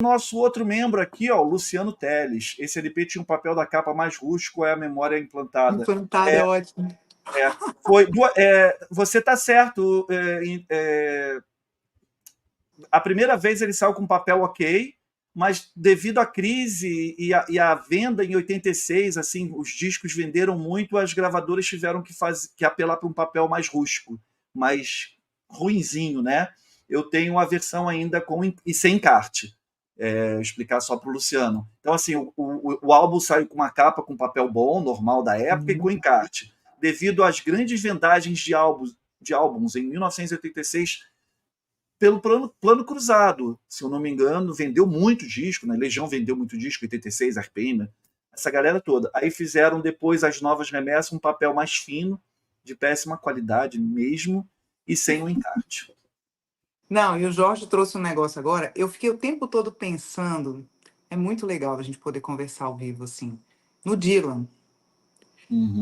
Nosso outro membro aqui, ó, o Luciano Teles. Esse LP tinha um papel da capa mais rústico, é a memória implantada. Implantado é ótimo. Você está certo. A primeira vez ele saiu com papel ok, mas devido à crise e à venda em 86, assim, os discos venderam muito, as gravadoras tiveram que apelar para um papel mais rústico, mais ruinzinho, né? Eu tenho a versão ainda com e sem encarte. Explicar só para o Luciano. Então, assim, o álbum saiu com uma capa com papel bom, normal da época, e com encarte. Devido às grandes vendagens de álbuns em 1986, pelo plano cruzado, se eu não me engano, vendeu muito disco, né? Legião vendeu muito disco, 86, RPM, essa galera toda. Aí fizeram depois as novas remessas, um papel mais fino, de péssima qualidade mesmo, e sem o encarte. Não, e o Jorge trouxe um negócio agora. Eu fiquei o tempo todo pensando. É muito legal a gente poder conversar ao vivo, assim. No Dylan.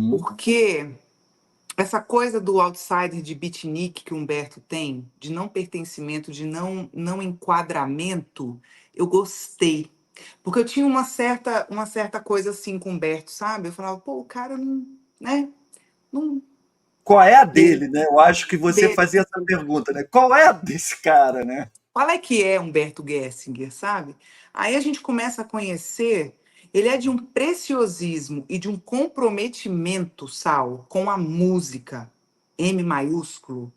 Porque essa coisa do outsider de beatnik que o Humberto tem, de não pertencimento, de não enquadramento, eu gostei. Porque eu tinha uma certa coisa assim com o Humberto, sabe? Eu falava, pô, o cara não, né? Não Qual é a dele, dele, né? Eu acho que você dele. fazia essa pergunta, né? Qual é a desse cara, né? Qual é que é Humberto Gessinger, sabe? Aí a gente começa a conhecer, ele é de um preciosismo e de um comprometimento, Sal, com a música, M maiúsculo,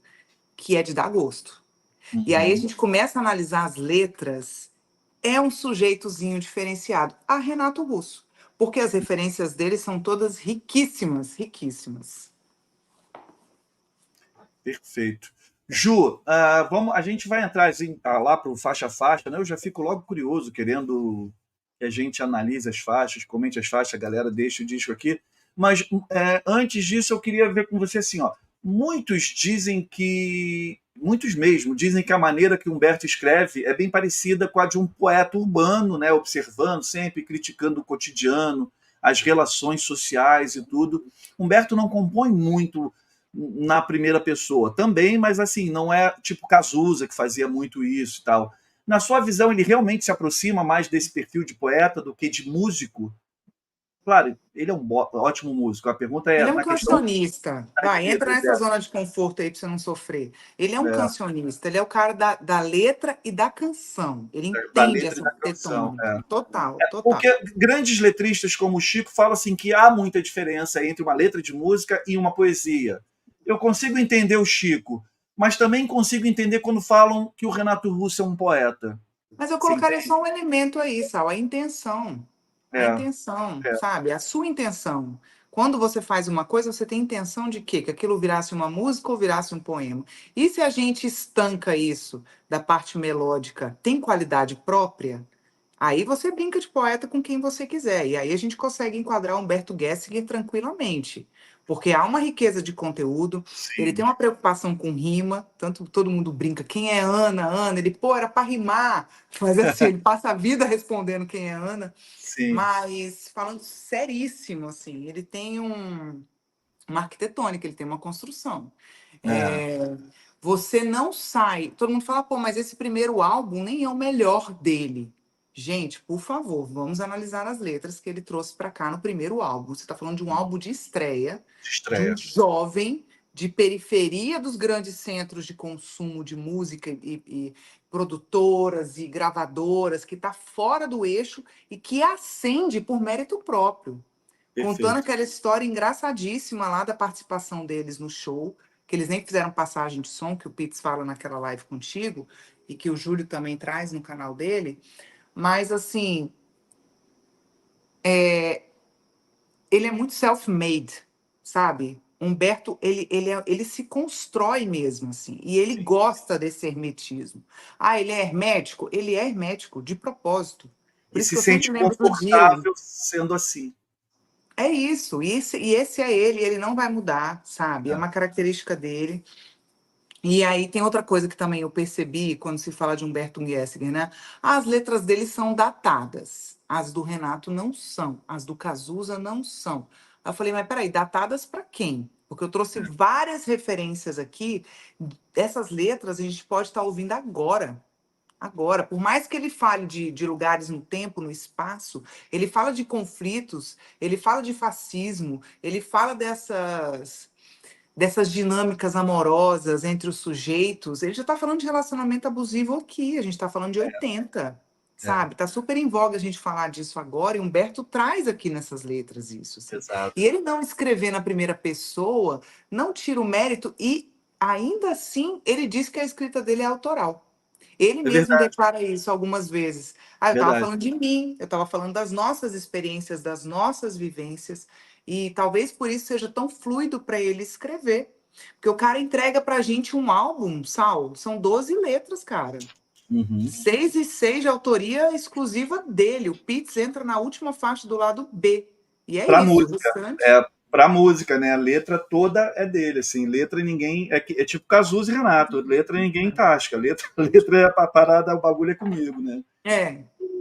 que é de dar gosto. E aí a gente começa a analisar as letras, é um sujeitozinho diferenciado, a Renato Russo, porque as referências dele são todas riquíssimas, riquíssimas. Perfeito. Ju, a gente vai entrar assim, lá para o faixa a faixa, né? Eu já fico logo curioso, querendo que a gente analise as faixas, comente as faixas, a galera deixa o disco aqui. Mas antes disso, eu queria ver com você assim, ó. Muitos mesmo, dizem que a maneira que Humberto escreve é bem parecida com a de um poeta urbano, né? Observando sempre, criticando o cotidiano, as relações sociais e tudo. Humberto não compõe muito na primeira pessoa também, mas assim, não é tipo Cazuza, que fazia muito isso e tal. Na sua visão, ele realmente se aproxima mais desse perfil de poeta do que de músico? Claro, ele é um ótimo músico. A pergunta Ele é é um na questão cancionista. das Vai, entra letras. nessa zona de conforto aí pra você não sofrer. Ele é um É, cancionista, ele é o cara da letra e da canção. Ele da entende letra e essa da canção. tetônica. Total, Porque total. grandes letristas como o Chico falam assim que há muita diferença entre uma letra de música e uma poesia. Eu consigo entender o Chico, mas também consigo entender quando falam que o Renato Russo é um poeta. Mas eu Você colocaria entende? só um elemento aí, Sal, a intenção. A É, intenção, é. sabe? A sua intenção. Quando você faz uma coisa, você tem intenção de quê? Que aquilo virasse uma música ou virasse um poema. E se a gente estanca isso da parte melódica, tem qualidade própria? Aí você brinca de poeta com quem você quiser. E aí a gente consegue enquadrar Humberto Gessinger tranquilamente. Porque há uma riqueza de conteúdo, ele tem Sim, uma preocupação com rima, tanto todo mundo brinca, quem é Ana? Ana, ele, pô, era para rimar. Mas assim, ele passa a vida respondendo quem é Ana. sim. Mas falando seríssimo, assim, ele tem uma arquitetônica, ele tem uma construção. É, É, você não sai. Todo mundo fala, pô, mas esse primeiro álbum nem é o melhor dele. Gente, por favor, vamos analisar as letras que ele trouxe para cá no primeiro álbum. Você está falando de um álbum de estreia, de de um estreia. jovem de periferia dos grandes centros de consumo de música e produtoras e gravadoras, que está fora do eixo e que ascende por mérito próprio contando Perfeito. aquela história engraçadíssima lá da participação deles no show, que eles nem fizeram passagem de som, que o Pitts fala naquela live contigo, e que o Júlio também traz no canal dele. Mas, assim, ele é muito self-made, sabe? Humberto, ele se constrói mesmo, assim, e ele Sim. gosta desse hermetismo. Ah, ele é hermético? Ele é hermético, de propósito. Por E isso se que eu sempre sente lembro do Dylan. confortável sendo assim. É isso, e esse é ele, ele não vai mudar, sabe? É É. uma característica dele. E aí tem outra coisa que também eu percebi quando se fala de Humberto Gessinger, né? As letras dele são datadas. As do Renato não são. As do Cazuza não são. Aí eu falei, mas peraí, datadas para quem? Porque eu trouxe várias referências aqui. Essas letras a gente pode estar ouvindo agora. Agora, por mais que ele fale de lugares no tempo, no espaço, ele fala de conflitos, ele fala de fascismo, ele fala dessas dinâmicas amorosas entre os sujeitos. Ele já está falando de relacionamento abusivo aqui, a gente está falando de 80, É, sabe? Está super em voga a gente falar disso agora, e Humberto traz aqui nessas letras isso, assim. exato. E ele não escrever na primeira pessoa não tira o mérito, e ainda assim ele diz que a escrita dele é autoral. Ele É mesmo verdade, declara isso algumas vezes. Ah, eu estava verdade. falando de mim, eu estava falando das nossas experiências, das nossas vivências, e talvez por isso seja tão fluido para ele escrever. Porque o cara entrega pra gente um álbum, Sal, são 12 letras, cara. Uhum. 6 e 6 de autoria exclusiva dele. O Pitts entra na última faixa do lado B. E é Para isso, o música, restante. para música, né? A letra toda é dele, assim. Letra ninguém é tipo Cazuza e Renato. Letra ninguém tasca. Letra, letra é a parada, o bagulho é comigo, né? É.